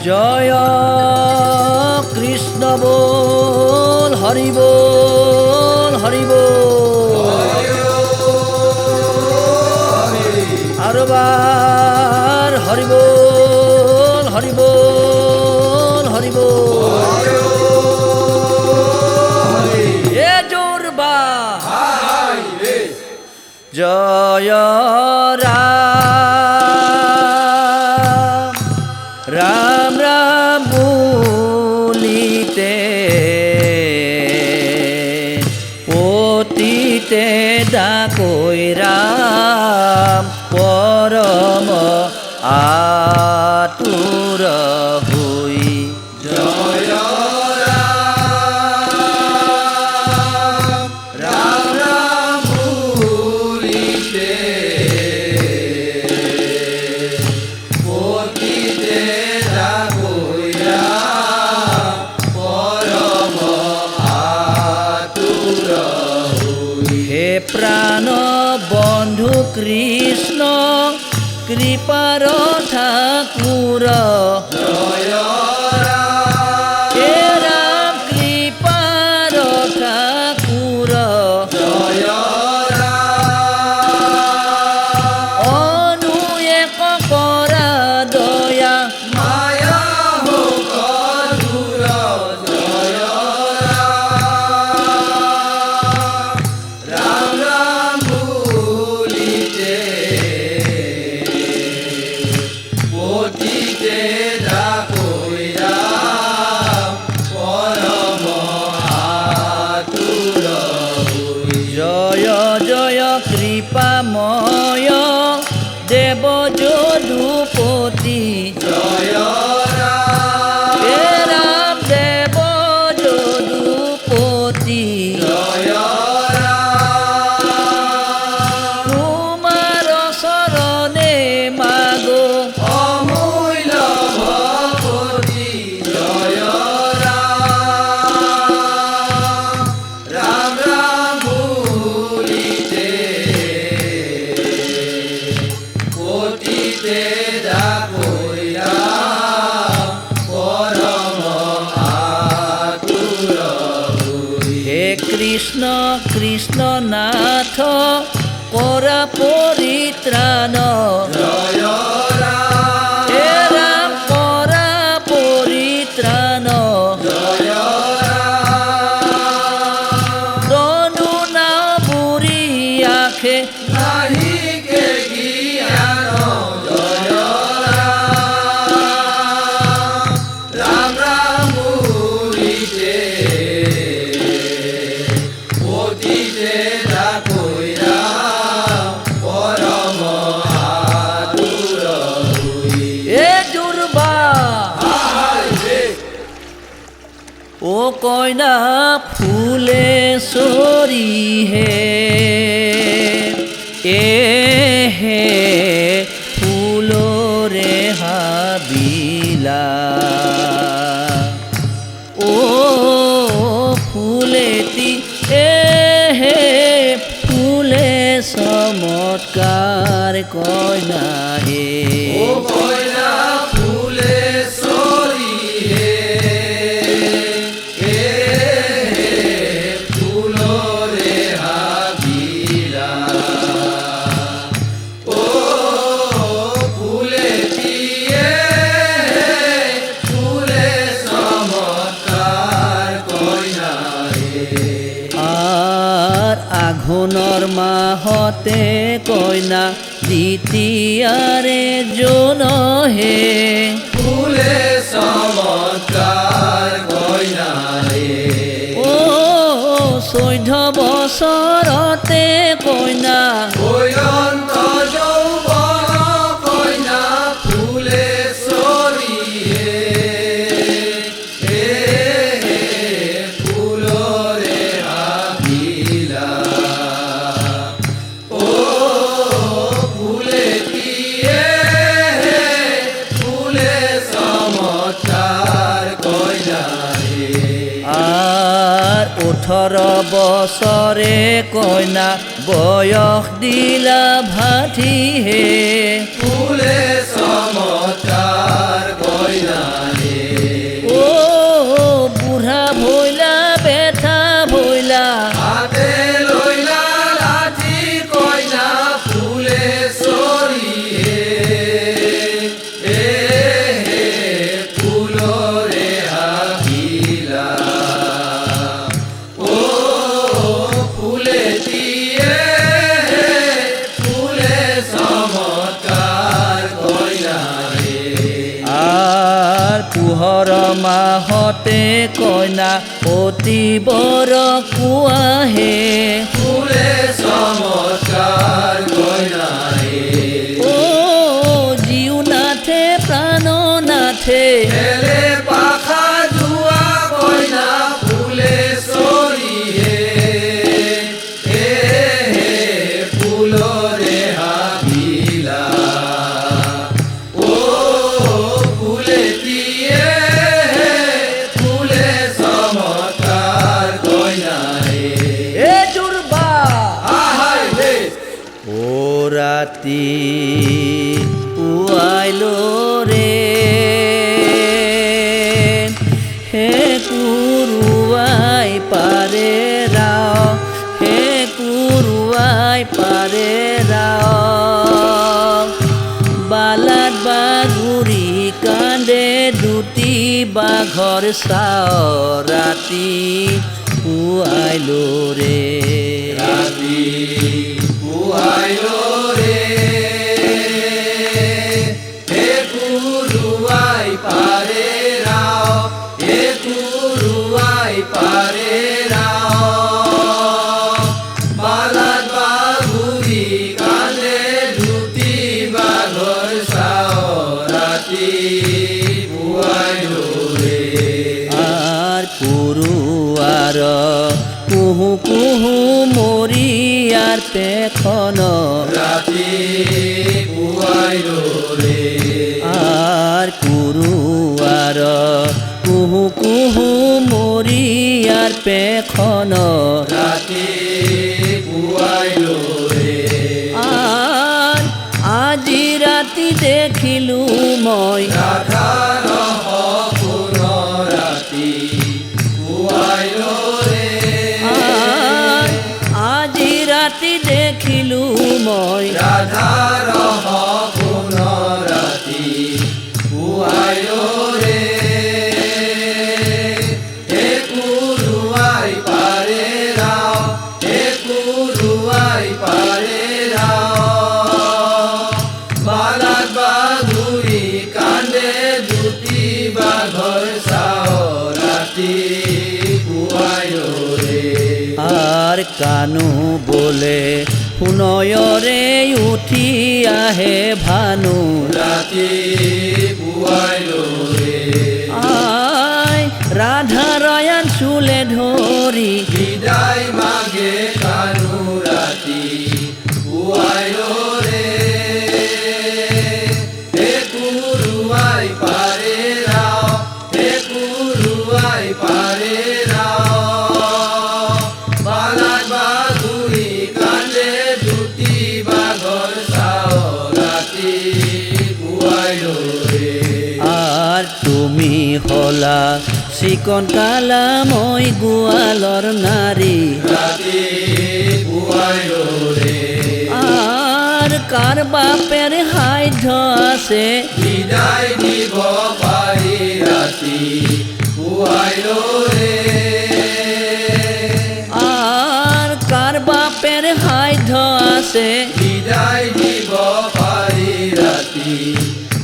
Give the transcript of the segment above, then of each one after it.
জয় কৃষ্ণ বল, হরি বল, হরি বল। আরবার হরি বল, হরি বল, হরি বল। এ জোরবা জয় রাম, রাম রাম বলিতে পতিতে ডাকই রাম, পরম আতুর হই। জয় রাম, রাম রাম বলিতে পতিতে ডাকই রাম, পরম আতুর হই। হে প্রাণ বন্ধু কৃষ্ণ, কৃপার ঠাকুর। জয় হে রাম কৃপার ঠাকুর। জয় অনু এক করা দয়া, মায়া হোক দূর। জয় রাম, রাম বলিতে পতিতে ডাকই রাম, পরম আতুর হই। জয় জয় কৃপাময় দেব যদুপতি। জয় হে রাম দেব যদুপতি। জয় তোমার শরণে মাগো অমূল্য ভগবতী। জয় রাম, রাম বলিতে পতিতে ডাকই রাম, পরম আতুর হই। হে কৃষ্ণ কৃষ্ণ নাথ করা পরিত্রাণ। জয় হে রাম করা পরিত্রাণ। জয় তনু না বুড়ি আখে নাহি কে জ্ঞান। জয় রাম, রাম বলিতে পতিতে ডাকই রাম, পরম আতুর হই। এ দুর্বা ও কইনা ফুলে সরি হে, এ হে ফুলরে হাবিলা। ও ফুলেতি এ হে ফুলে চমৎকাৰ কইনা হে। ও কইনা ফুলে সরি হে, এ ফুলরে হাবিলা। ও ফুলে দিয়ে ফুলে চমৎকার কইনা হে। আর আঘোণৰ মাহতে কইনা দ্বিতীয়াৰে জন হে। ফুলে চমৎকার কইনা হে। ও 14 বছৰতে কইনা অনন্ত যৌবন কইনা ফুলে সরি হে, এ ফুলরে হাবিলা। ও ফুলে দিয়ে ফুলে চমৎকার কইনা হে। আর 18 বছৰে কইনা বয়স দিলা ভাঠি হে। ফুলে চমৎকার মাহতে কইনা অতি বৰ কুৱাহে ফুলে চমৎকাৰ কইনায়ে ও জীউ নাথে প্ৰাণ নাথে খেলে পাখা যোৱা কইনা ফুলে চৰিয়ে ফুলৰে হাবিলা ও ফুলে দিয়ে ফুলে চমৎকাৰ কইনায়ে এ দুৰ্বা আহাই হে ও ৰাতি পুৱাইলো ৰে হে কুৰুৱাই পাৰে ৰাও হে কুৰুৱাই পাৰে ৰাও বালাত বাগুৰি কান্দে দুটি বাঘৰ চাও ৰাতি পুৱাইলো ৰে ৰাতি পুৱাইলো ৰে হে কুৰুৱাই পাৰে ৰাও হে কুৰুৱাই পাৰে ৰাও বালাত বাগুৰি কান্দে দুটি বাঘৰ চাও ৰাতি পুৱাইলো ৰে আর কুরুয়ার কুহু কুহু মরিয়ার পেখন ৰাতি পুৱাইলো ৰে আর কুরুয়ার কুহু কুহু মরিয়ার পেখন ৰাতি পুৱাইলো ৰে আর আজি রাতি দেখিলু মই ৰাধাৰ সপোন ৰাতি পুৱাইলো ৰে আর আজি রাতি দেখিলু মই ৰাধাৰ সপোন ৰাতি পুৱাইলো ৰে হে কুৰুৱাই পাৰে ৰাও হে কুৰুৱাই পাৰে ৰাও বালাত বাগুৰি কান্দে দুটি বাঘৰ চাও ৰাতি পুৱাইলো ৰে আর কানু বলে শুনয়রে উঠি আহে ভানু ৰাতি পুৱাইলো ৰে আই রাধা রয়ান চুলে ধরি বিদায় মাগে কানু ৰাতি পুৱাইলো ৰে হে কুৰুৱাই পাৰে ৰাও হে কুৰুৱাই পাৰে ৰাও বালাত বাগুৰি কান্দে দুটি বাঘৰ চাও ৰাতি পুৱাইলো ৰে আর তুমি হলা চিকন কালা মই গোৱালৰ নারী ৰাতি পুৱাইলো ৰে আর কার বাপের সাধ্য আছে বিদায় দিব পাৰি ৰাতি পুৱাইলো ৰে আর কার বাপের সাধ্য আছে বিদায় দিব পাৰি ৰাতি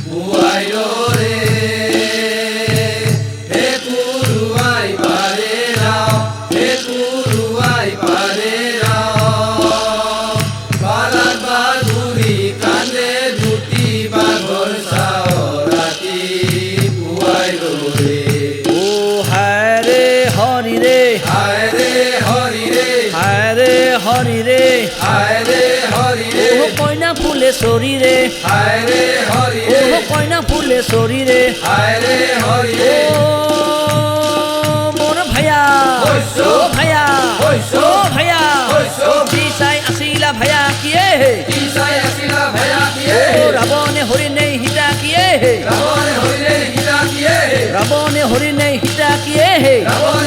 পুৱাইলো ৰে হে কুৰুৱাই পাৰে ৰাও হে কুৰুৱাই পাৰে ৰাও বালাত বাগুৰি কান্দে দুটি বাঘৰ চাও ৰাতি পুৱাইলো ৰে ও হায় রে হরি রে হায় ৰে হৰি ৰে হায় রে হরি রে হায় ৰে হৰি ৰে ও কইনা ফুলে সরি রে হায় ৰে হৰি ও ৰে কইনা ফুলে সরি রে হায় ৰে হৰি ও ৰে মোর ভাইয়া হৈছ। ও ভাইয়া হৈছ। ও ভাইয়া হৈছ। চিচাই আসিলা ভাইয়া কিয়ে হে কি চাই আছিলা ভায়া কিয়ে ও রাবণে হরি নেই হিতা কিয়ে হে ৰাৱণে হৰিলে সীতা কিয়ে রাবণে হরি নেই হিতা কিয়ে হে ৰাৱণে